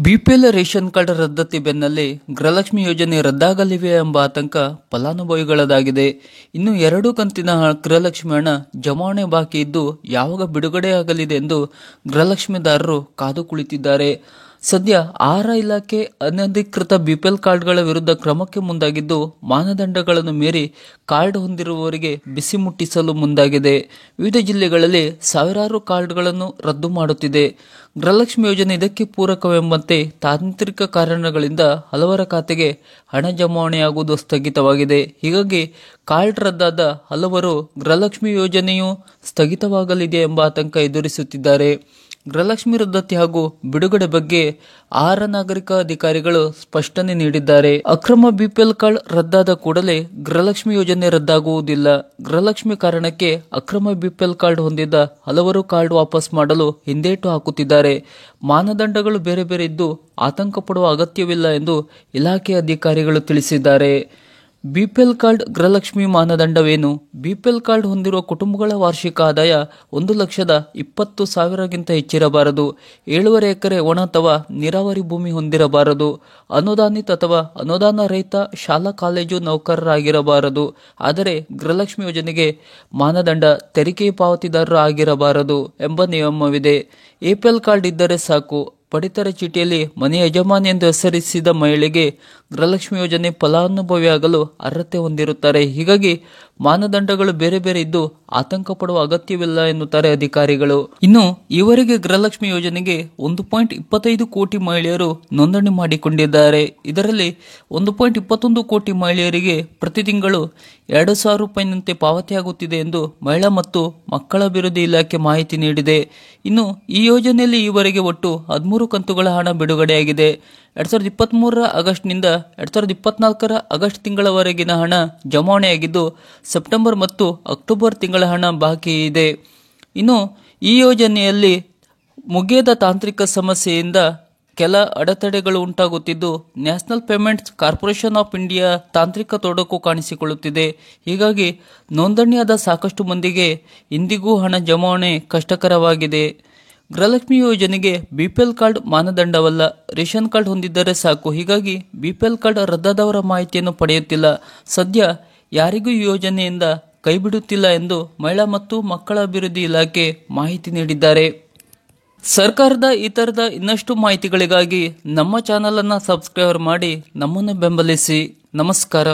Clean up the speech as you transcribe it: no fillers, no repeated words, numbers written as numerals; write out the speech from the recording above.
BPL ration card ರದ್ದತಿ ಬೆನ್ನಲ್ಲೇ ಗೃಹಲಕ್ಷ್ಮಿ ಯೋಜನೆ ರದ್ದಾಗಲಿವೆ ಎಂಬ ಆತಂಕ ಫಲಾನುಭವಿಗಳದಾಗಿದೆ. ಇನ್ನು 2 ಕಂತಿನ ಗೃಹಲಕ್ಷ್ಮಿ ಹಣ ಜಮಾವಣೆ ಬಾಕಿ ಇದ್ದು ಯಾವಾಗ ಬಿಡುಗಡೆಯಾಗಲಿದೆ ಎಂದು ಗೃಹಲಕ್ಷ್ಮಿದಾರರು ಕಾದು ಕುಳಿತಿದ್ದಾರೆ. ಸದ್ಯ ಆಹಾರ ಇಲಾಖೆ ಅನಧಿಕೃತ ಬಿಪಿಎಲ್ ಕಾರ್ಡ್ಗಳ ವಿರುದ್ಧ ಕ್ರಮಕ್ಕೆ ಮುಂದಾಗಿದ್ದು, ಮಾನದಂಡಗಳನ್ನು ಮೀರಿ ಕಾರ್ಡ್ ಹೊಂದಿರುವವರಿಗೆ ಬಿಸಿ ಮುಟ್ಟಿಸಲು ಮುಂದಾಗಿದೆ. ವಿವಿಧ ಜಿಲ್ಲೆಗಳಲ್ಲಿ ಸಾವಿರಾರು ಕಾರ್ಡ್ಗಳನ್ನು ರದ್ದು ಮಾಡುತ್ತಿದೆ. ಗೃಹಲಕ್ಷ್ಮಿ ಯೋಜನೆ ಇದಕ್ಕೆ ಪೂರಕವೆಂಬಂತೆ ತಾಂತ್ರಿಕ ಕಾರಣಗಳಿಂದ ಹಲವರ ಖಾತೆಗೆ ಹಣ ಜಮಾವಣೆಯಾಗುವುದು ಸ್ಥಗಿತವಾಗಿದೆ. ಹೀಗಾಗಿ ಕಾರ್ಡ್ ರದ್ದಾದ ಹಲವರು ಗೃಹಲಕ್ಷ್ಮಿ ಯೋಜನೆಯೂ ಸ್ಥಗಿತವಾಗಲಿದೆ ಎಂಬ ಆತಂಕ ಎದುರಿಸುತ್ತಿದ್ದಾರೆ. ಗೃಹಲಕ್ಷ್ಮಿ ರದ್ದತಿ ಹಾಗೂ ಬಿಡುಗಡೆ ಬಗ್ಗೆ ಆಹಾರ ನಾಗರಿಕ ಅಧಿಕಾರಿಗಳು ಸ್ಪಷ್ಟನೆ ನೀಡಿದ್ದಾರೆ. ಅಕ್ರಮ ಬಿಪಿಎಲ್ ಕಾರ್ಡ್ ರದ್ದಾದ ಕೂಡಲೇ ಗೃಹಲಕ್ಷ್ಮಿ ಯೋಜನೆ ರದ್ದಾಗುವುದಿಲ್ಲ. ಗೃಹಲಕ್ಷ್ಮಿ ಕಾರಣಕ್ಕೆ ಅಕ್ರಮ ಬಿಪಿಎಲ್ ಕಾರ್ಡ್ ಹೊಂದಿದ್ದ ಹಲವರು ಕಾರ್ಡ್ ವಾಪಸ್ ಮಾಡಲು ಹಿಂದೇಟು ಹಾಕುತ್ತಿದ್ದಾರೆ. ಮಾನದಂಡಗಳು ಬೇರೆ ಬೇರೆ ಇದ್ದು ಆತಂಕ ಪಡುವ ಅಗತ್ಯವಿಲ್ಲ ಎಂದು ಇಲಾಖೆ ಅಧಿಕಾರಿಗಳು ತಿಳಿಸಿದ್ದಾರೆ. ಬಿಪಿಎಲ್ ಕಾರ್ಡ್ ಗೃಹಲಕ್ಷ್ಮಿ ಮಾನದಂಡವೇನು? ಬಿಪಿಎಲ್ ಕಾರ್ಡ್ ಹೊಂದಿರುವ ಕುಟುಂಬಗಳ ವಾರ್ಷಿಕ ಆದಾಯ 1,20,000ಗಿಂತ ಹೆಚ್ಚಿರಬಾರದು. 7.5 ಎಕರೆ ಒಣ ಅಥವಾ ನೀರಾವರಿ ಭೂಮಿ ಹೊಂದಿರಬಾರದು. ಅನುದಾನಿತ ಅಥವಾ ಅನುದಾನ ರಹಿತ ಶಾಲಾ ಕಾಲೇಜು ನೌಕರರಾಗಿರಬಾರದು. ಆದರೆ ಗೃಹಲಕ್ಷ್ಮಿ ಯೋಜನೆಗೆ ಮಾನದಂಡ ತೆರಿಗೆ ಪಾವತಿದಾರರು ಆಗಿರಬಾರದು ಎಂಬ ನಿಯಮವಿದೆ. ಎಪಿಎಲ್ ಕಾರ್ಡ್ ಇದ್ದರೆ ಸಾಕು. ಪಡಿತರ ಚೀಟಿಯಲ್ಲಿ ಮನೆ ಯಜಮಾನಿ ಎಂದು ಹೆಸರಿಸಿದ ಮಹಿಳೆಗೆ ಗೃಹಲಕ್ಷ್ಮಿ ಯೋಜನೆ ಫಲಾನುಭವಿಯಾಗಲು ಅರ್ಹತೆ ಹೊಂದಿರುತ್ತಾರೆ. ಹೀಗಾಗಿ ಮಾನದಂಡಗಳು ಬೇರೆ ಬೇರೆ ಇದ್ದು ಆತಂಕ ಪಡುವ ಅಗತ್ಯವಿಲ್ಲ ಎನ್ನುತ್ತಾರೆ ಅಧಿಕಾರಿಗಳು. ಇನ್ನು ಈವರೆಗೆ ಗೃಹಲಕ್ಷ್ಮಿ ಯೋಜನೆಗೆ 1.25 ಕೋಟಿ ಮಹಿಳೆಯರು ನೋಂದಣಿ ಮಾಡಿಕೊಂಡಿದ್ದಾರೆ. ಇದರಲ್ಲಿ 1.21 ಕೋಟಿ ಮಹಿಳೆಯರಿಗೆ ಪ್ರತಿ ತಿಂಗಳು 2,000 ರೂಪಾಯಿನಂತೆ ಪಾವತಿಯಾಗುತ್ತಿದೆ ಎಂದು ಮಹಿಳಾ ಮತ್ತು ಮಕ್ಕಳ ಅಭಿವೃದ್ಧಿ ಇಲಾಖೆ ಮಾಹಿತಿ ನೀಡಿದೆ. ಇನ್ನು ಈ ಯೋಜನೆಯಲ್ಲಿ ಈವರೆಗೆ ಒಟ್ಟು 13 ಕಂತುಗಳ ಹಣ ಬಿಡುಗಡೆಯಾಗಿದೆ. 2023 ಆಗಸ್ಟ್ನಿಂದ 2024 ಆಗಸ್ಟ್ ತಿಂಗಳವರೆಗಿನ ಹಣ ಜಮಾವಣೆಯಾಗಿದ್ದು, ಸೆಪ್ಟೆಂಬರ್ ಮತ್ತು ಅಕ್ಟೋಬರ್ ತಿಂಗಳ ಹಣ ಬಾಕಿ ಇದೆ. ಇನ್ನು ಈ ಯೋಜನೆಯಲ್ಲಿ ಮುಗಿಯದ ತಾಂತ್ರಿಕ ಸಮಸ್ಯೆಯಿಂದ ಕೆಲ ಅಡೆತಡೆಗಳು ಉಂಟಾಗುತ್ತಿದ್ದು, National Payments Corporation of India ತಾಂತ್ರಿಕ ತೊಡಕು ಕಾಣಿಸಿಕೊಳ್ಳುತ್ತಿದೆ. ಹೀಗಾಗಿ ನೋಂದಣಿಯಾದ ಸಾಕಷ್ಟು ಮಂದಿಗೆ ಇಂದಿಗೂ ಹಣ ಜಮಾವಣೆ ಕಷ್ಟಕರವಾಗಿದೆ. ಗೃಹಲಕ್ಷ್ಮಿ ಯೋಜನೆಗೆ ಬಿಪಿಎಲ್ ಕಾರ್ಡ್ ಮಾನದಂಡವಲ್ಲ. ರೇಷನ್ ಕಾರ್ಡ್ ಹೊಂದಿದ್ದರೆ ಸಾಕು. ಹೀಗಾಗಿ ಬಿಪಿಎಲ್ ಕಾರ್ಡ್ ರದ್ದಾದವರ ಮಾಹಿತಿಯನ್ನು ಪಡೆಯುತ್ತಿಲ್ಲ. ಸದ್ಯ ಯಾರಿಗೂ ಈ ಯೋಜನೆಯಿಂದ ಕೈಬಿಡುತ್ತಿಲ್ಲ ಎಂದು ಮಹಿಳಾ ಮತ್ತು ಮಕ್ಕಳ ಅಭಿವೃದ್ಧಿ ಇಲಾಖೆ ಮಾಹಿತಿ ನೀಡಿದ್ದಾರೆ. ಸರ್ಕಾರದ ಈ ತರದ ಇನ್ನಷ್ಟು ಮಾಹಿತಿಗಳಿಗಾಗಿ ನಮ್ಮ ಚಾನಲ್ ಅನ್ನು ಸಬ್ಸ್ಕ್ರೈಬ್ ಮಾಡಿ ನಮ್ಮನ್ನು ಬೆಂಬಲಿಸಿ. ನಮಸ್ಕಾರ.